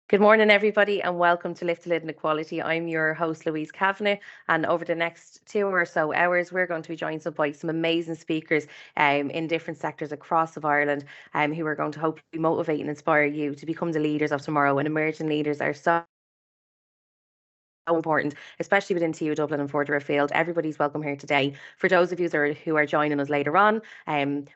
Good morning, everybody, and welcome to Lift the Lid on Equality. I'm your host, Louise Kavanagh, and over the next 2 or so hours, we're going to be joined by some amazing speakers in different sectors across of Ireland who are going to hopefully motivate and inspire you to become the leaders of tomorrow. And emerging leaders are so important, especially within TU Dublin and further afield. Everybody's welcome here today. For those of you who are joining us later on,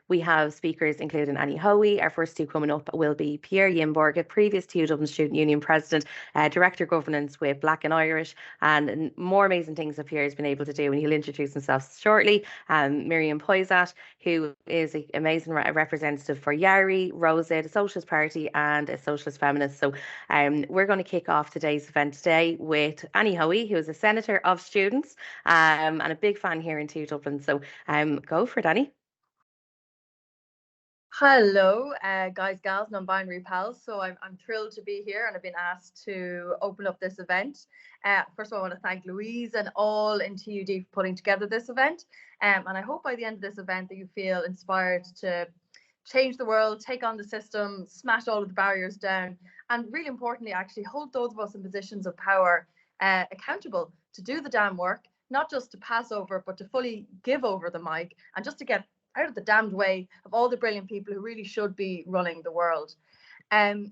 we have speakers including Annie Hoey. Our first two coming up will be Pierre Yimborg, a previous TU Dublin Student Union President, Director of Governance with Black and Irish, and more amazing things that Pierre has been able to do, and he'll introduce himself shortly. Miriam Poisat, who is an amazing representative for Yari, Rosa, the Socialist Party, and a Socialist Feminist. So we're going to kick off today's event today with Annie Hoey, who is a Senator of Students and a big fan here in TU Dublin. So go for it, Annie. Hello, guys, gals, non-binary pals. So I'm thrilled to be here, and I've been asked to open up this event. First of all, I want to thank Louise and all in TUD for putting together this event. And I hope by the end of this event that you feel inspired to change the world, take on the system, smash all of the barriers down, and really importantly, actually hold those of us in positions of power accountable to do the damn work, not just to pass over, but to fully give over the mic and just to get out of the damned way of all the brilliant people who really should be running the world.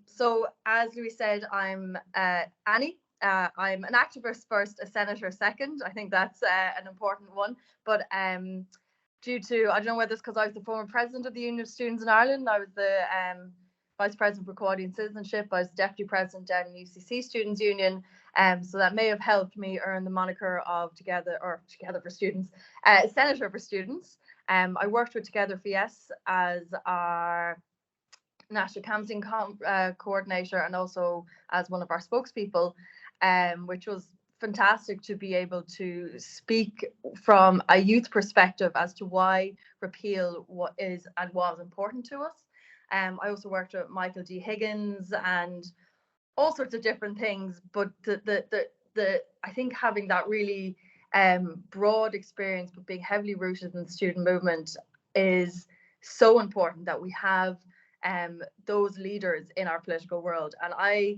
So as Louis said, I'm Annie. I'm an activist first, a senator second. I think that's an important one. But due to, I don't know whether it's because I was the former president of the Union of Students in Ireland. I was the vice president for Equality and Citizenship. I was deputy president down in UCC Students Union. So that may have helped me earn the moniker of Together for Students, Senator for Students. I worked with Together for Yes as our national canvassing coordinator and also as one of our spokespeople, which was fantastic to be able to speak from a youth perspective as to why repeal what is and was important to us. I also worked with Michael D. Higgins and all sorts of different things, but I think having that really broad experience but being heavily rooted in the student movement is so important, that we have those leaders in our political world. And I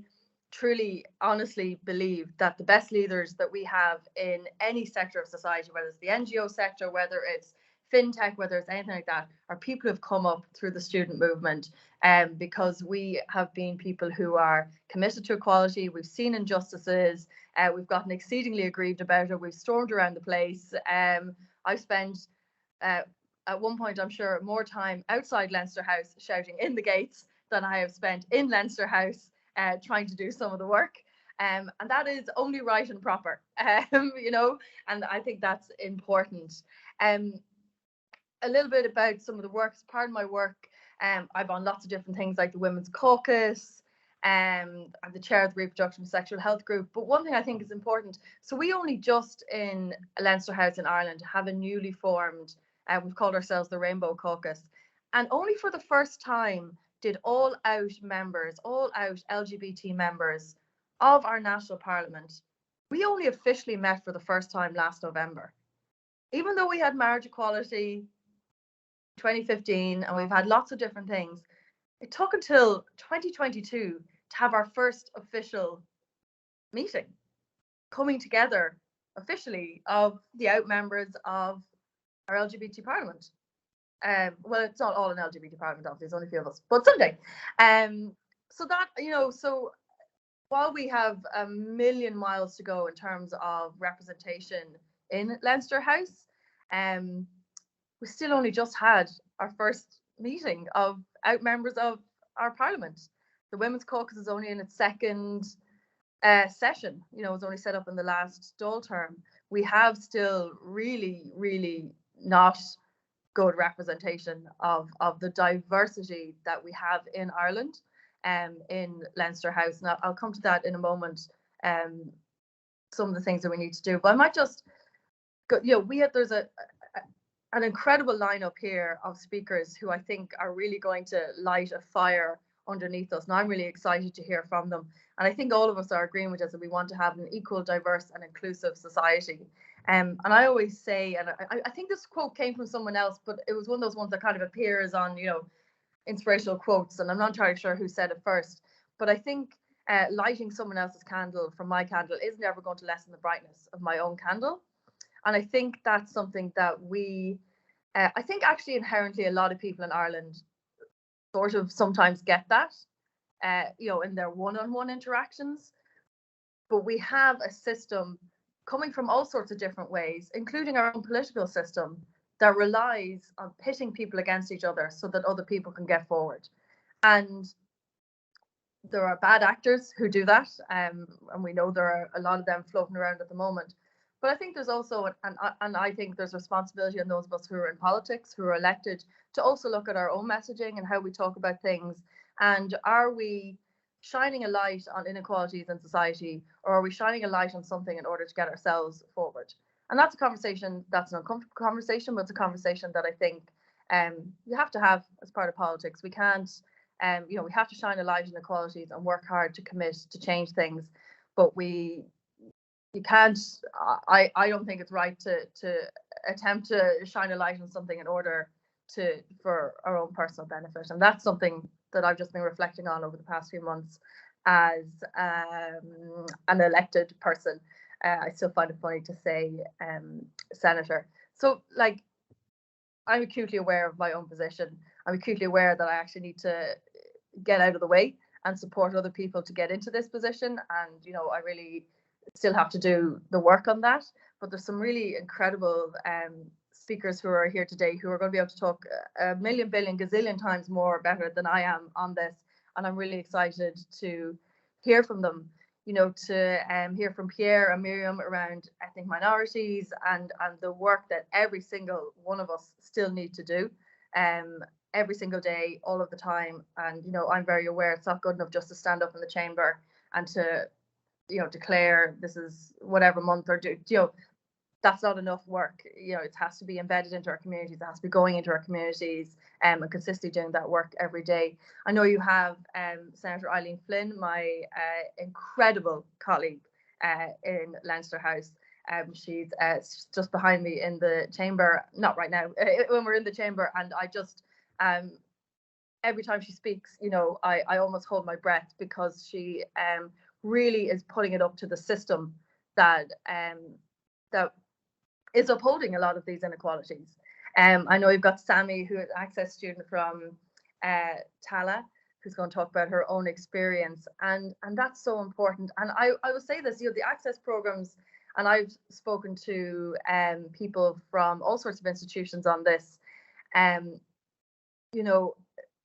truly honestly believe that the best leaders that we have in any sector of society, whether it's the NGO sector, whether it's fintech, whether it's anything like that, are people who have come up through the student movement, because we have been people who are committed to equality. We've seen injustices, we've gotten exceedingly aggrieved about it, we've stormed around the place. I've spent at one point, I'm sure, more time outside Leinster House shouting in the gates than I have spent in Leinster House trying to do some of the work. And that is only right and proper, you know, and I think that's important. A little bit about some of the works, part of my work, I've on lots of different things like the Women's Caucus, I'm the chair of the Reproductive and Sexual Health Group. But one thing I think is important, so we only just in Leinster House in Ireland have a newly formed, we've called ourselves the Rainbow Caucus, and only for the first time did all out LGBT members of our national parliament, we only officially met for the first time last November. Even though we had marriage equality 2015 and we've had lots of different things, it took until 2022 to have our first official meeting, coming together officially of the out members of our LGBT parliament. Well, it's not all an LGBT parliament, obviously, there's only a few of us, but someday. So that, you know, so while we have a million miles to go in terms of representation in Leinster House, we still only just had our first meeting of out members of our parliament. The Women's Caucus is only in its second session. You know, it was only set up in the last Dáil term. We have still really, really not good representation of the diversity that we have in Ireland, in Leinster House. And I'll come to that in a moment. Some of the things that we need to do, but I might just go. You know, there's an incredible lineup here of speakers who I think are really going to light a fire underneath us, and I'm really excited to hear from them. And I think all of us are agreeing with us that we want to have an equal, diverse and inclusive society. And I always say, and I think this quote came from someone else, but it was one of those ones that kind of appears on, you know, inspirational quotes, and I'm not entirely sure who said it first, but I think lighting someone else's candle from my candle isn't ever going to lessen the brightness of my own candle. And I think that's something that I think actually inherently a lot of people in Ireland sort of sometimes get that, in their one-on-one interactions. But we have a system coming from all sorts of different ways, including our own political system, that relies on pitting people against each other so that other people can get forward. And there are bad actors who do that, and we know there are a lot of them floating around at the moment. But I think there's also, and I think there's responsibility on those of us who are in politics, who are elected, to also look at our own messaging and how we talk about things. And are we shining a light on inequalities in society, or are we shining a light on something in order to get ourselves forward? And that's a conversation that's an uncomfortable conversation, but it's a conversation that I think you have to have as part of politics. We can't, we have to shine a light on inequalities and work hard to commit to change things, but you can't. I don't think it's right to attempt to shine a light on something in order for our own personal benefit. And that's something that I've just been reflecting on over the past few months as an elected person. I still find it funny to say senator. So like, I'm acutely aware of my own position. I'm acutely aware that I actually need to get out of the way and support other people to get into this position. And, I really still have to do the work on that. But there's some really incredible speakers who are here today who are going to be able to talk a million, billion, gazillion times more better than I am on this. And I'm really excited to hear from them, to hear from Pierre and Miriam around ethnic minorities and the work that every single one of us still need to do every single day, all of the time. And, I'm very aware it's not good enough just to stand up in the chamber and to, declare this is whatever month or that's not enough work. It has to be embedded into our communities. It has to be going into our communities and consistently doing that work every day. I know you have Senator Eileen Flynn, my incredible colleague in Leinster House. She's just behind me in the chamber, not right now, when we're in the chamber. And I just, every time she speaks, I almost hold my breath, because she really is putting it up to the system that is upholding a lot of these inequalities. I know you've got Sammy, who is an Access student from Tallaght, who's going to talk about her own experience, and that's so important. And I will say this, the Access programs, and I've spoken to people from all sorts of institutions on this.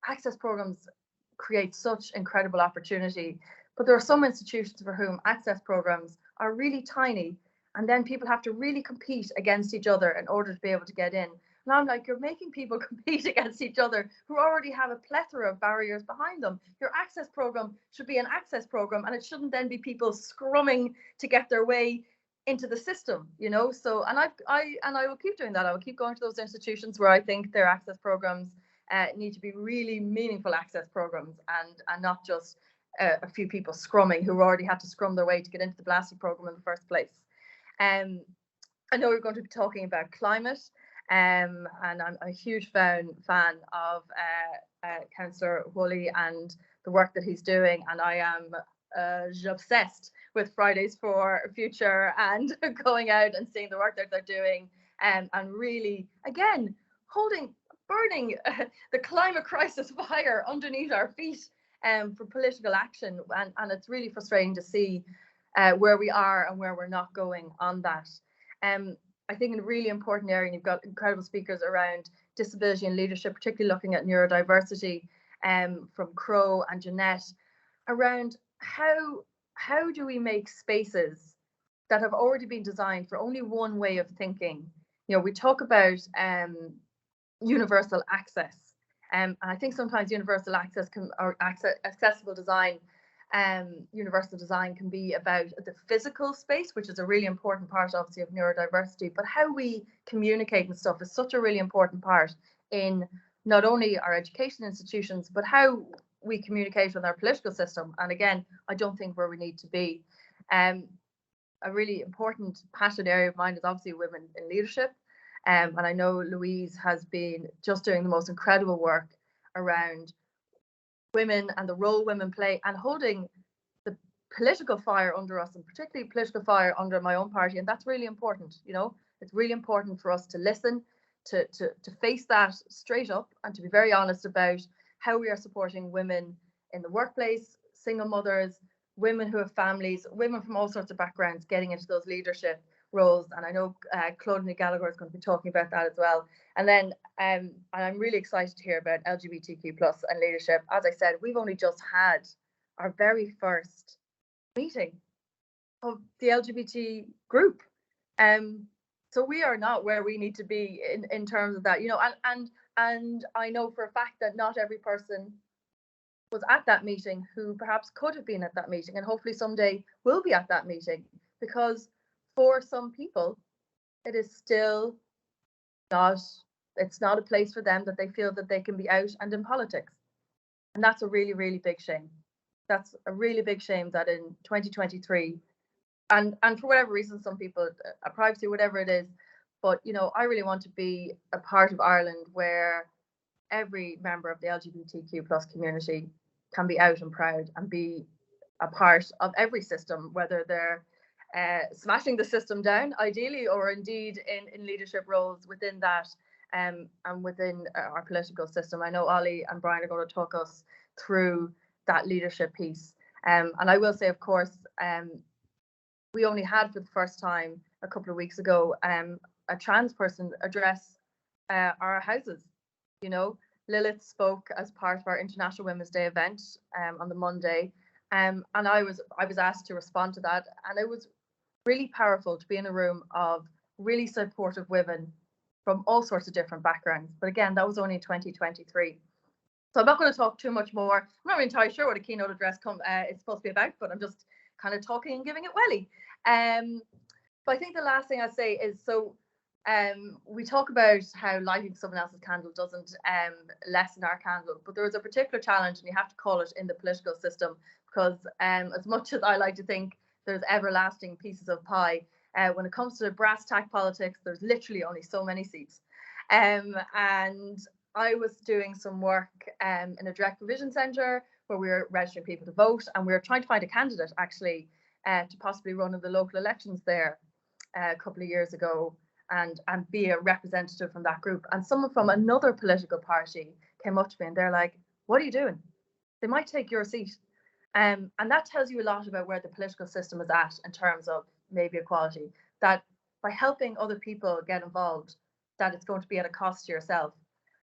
Access programs create such incredible opportunity, but there are some institutions for whom access programs are really tiny, and then people have to really compete against each other in order to be able to get in. And I'm like, you're making people compete against each other who already have a plethora of barriers behind them. Your access program should be an access program, and it shouldn't then be people scrumming to get their way into the system, So, and I will keep doing that. I will keep going to those institutions where I think their access programs need to be really meaningful access programs, and not just a few people scrumming who already had to scrum their way to get into the BLASTE program in the first place. I know we're going to be talking about climate, and I'm a huge fan of Councillor Woolley and the work that he's doing, and I am obsessed with Fridays for Future and going out and seeing the work that they're doing, and really, again, burning the climate crisis fire underneath our feet for political action. And it's really frustrating to see where we are and where we're not going on that. I think in a really important area, and you've got incredible speakers around disability and leadership, particularly looking at neurodiversity from Crow and Jeanette, around how do we make spaces that have already been designed for only one way of thinking. We talk about universal access, and I think sometimes universal access accessible design, universal design can be about the physical space, which is a really important part, obviously, of neurodiversity. But how we communicate and stuff is such a really important part in not only our education institutions, but how we communicate with our political system. And again, I don't think where we need to be. A really important passion area of mine is obviously women in leadership. And I know Louise has been just doing the most incredible work around women and the role women play, and holding political fire under us, and particularly political fire under my own party. And that's really important. It's really important for us to listen, to face that straight up, and to be very honest about how we are supporting women in the workplace, single mothers, women who have families, women from all sorts of backgrounds getting into those leadership roles. And I know Claude Gallagher is going to be talking about that as well. And then I'm really excited to hear about LGBTQ plus and leadership. As I said, we've only just had our very first meeting of the LGBT group. So we are not where we need to be in terms of that, and I know for a fact that not every person was at that meeting who perhaps could have been at that meeting, and hopefully someday will be at that meeting, because for some people it is still it's not a place for them that they feel that they can be out and in politics. And that's a really, really big shame. That's a really big shame that in 2023, and for whatever reason, some people, privacy, whatever it is, but I really want to be a part of Ireland where every member of the LGBTQ plus community can be out and proud and be a part of every system, whether they're smashing the system down, ideally, or indeed in leadership roles within that, and within our political system. I know Ollie and Brian are going to talk us through that leadership piece. And I will say, of course, we only had for the first time a couple of weeks ago a trans person address our houses. Lilith spoke as part of our International Women's Day event on the Monday, and I was asked to respond to that, and it was really powerful to be in a room of really supportive women from all sorts of different backgrounds. But again, that was only in 2023. So I'm not going to talk too much more. I'm not really entirely sure what a keynote address is supposed to be about, but I'm just kind of talking and giving it welly. But I think the last thing I'd say is, we talk about how lighting someone else's candle doesn't lessen our candle, but there is a particular challenge, and you have to call it, in the political system, because as much as I like to think there's everlasting pieces of pie, when it comes to brass tack politics, there's literally only so many seats. And I was doing some work in a direct provision centre where we were registering people to vote, and we were trying to find a candidate actually to possibly run in the local elections there a couple of years ago, and be a representative from that group. And someone from another political party came up to me and they're like, "What are you doing? They might take your seat." And that tells you a lot about where the political system is at in terms of maybe equality, that by helping other people get involved, that it's going to be at a cost to yourself.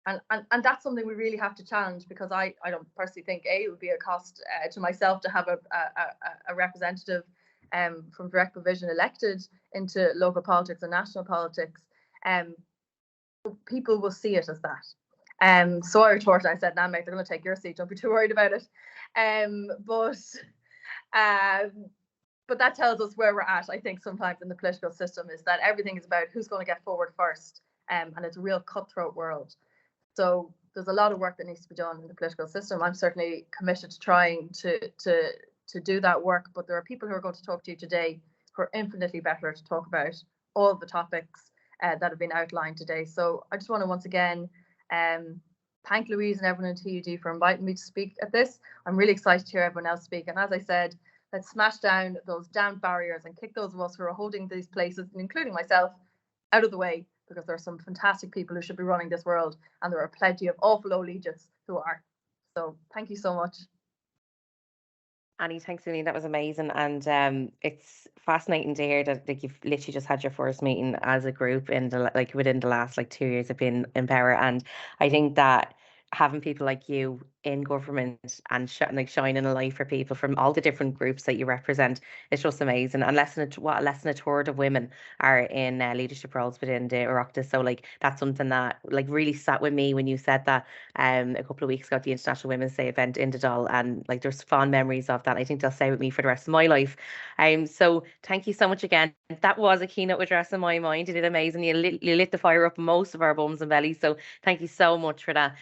And that's something we really have to challenge, because I don't personally think it would be a cost to myself to have a representative from direct provision elected into local politics and national politics. People will see it as that. So I retorted, I said, "Nah, mate, they're going to take your seat. Don't be too worried about it." But that tells us where we're at, I think, sometimes in the political system, is that everything is about who's going to get forward first, and it's a real cutthroat world. So there's a lot of work that needs to be done in the political system. I'm certainly committed to trying to do that work, but there are people who are going to talk to you today who are infinitely better to talk about all the topics that have been outlined today. So I just want to once again thank Louise and everyone in TUD for inviting me to speak at this. I'm really excited to hear everyone else speak. And as I said, let's smash down those damn barriers and kick those of us who are holding these places, including myself, out of the way, because there are some fantastic people who should be running this world, and there are plenty of awful old Egypts who are. So thank you so much. Annie, thanks, Sunny. That was amazing, and it's fascinating to hear that you've literally just had your first meeting as a group in within the last 2 years of being in power. And I think that having people like you in government and shining a light for people from all the different groups that you represent is just amazing. And what less than a third of women are in leadership roles within the Oireachtas. So that's something that really sat with me when you said that a couple of weeks ago at the International Women's Day event in Donegal, and there's fond memories of that. I think they'll stay with me for the rest of my life. So thank you so much again. That was a keynote address in my mind. You did amazing. You lit the fire up most of our bums and bellies. So thank you so much for that.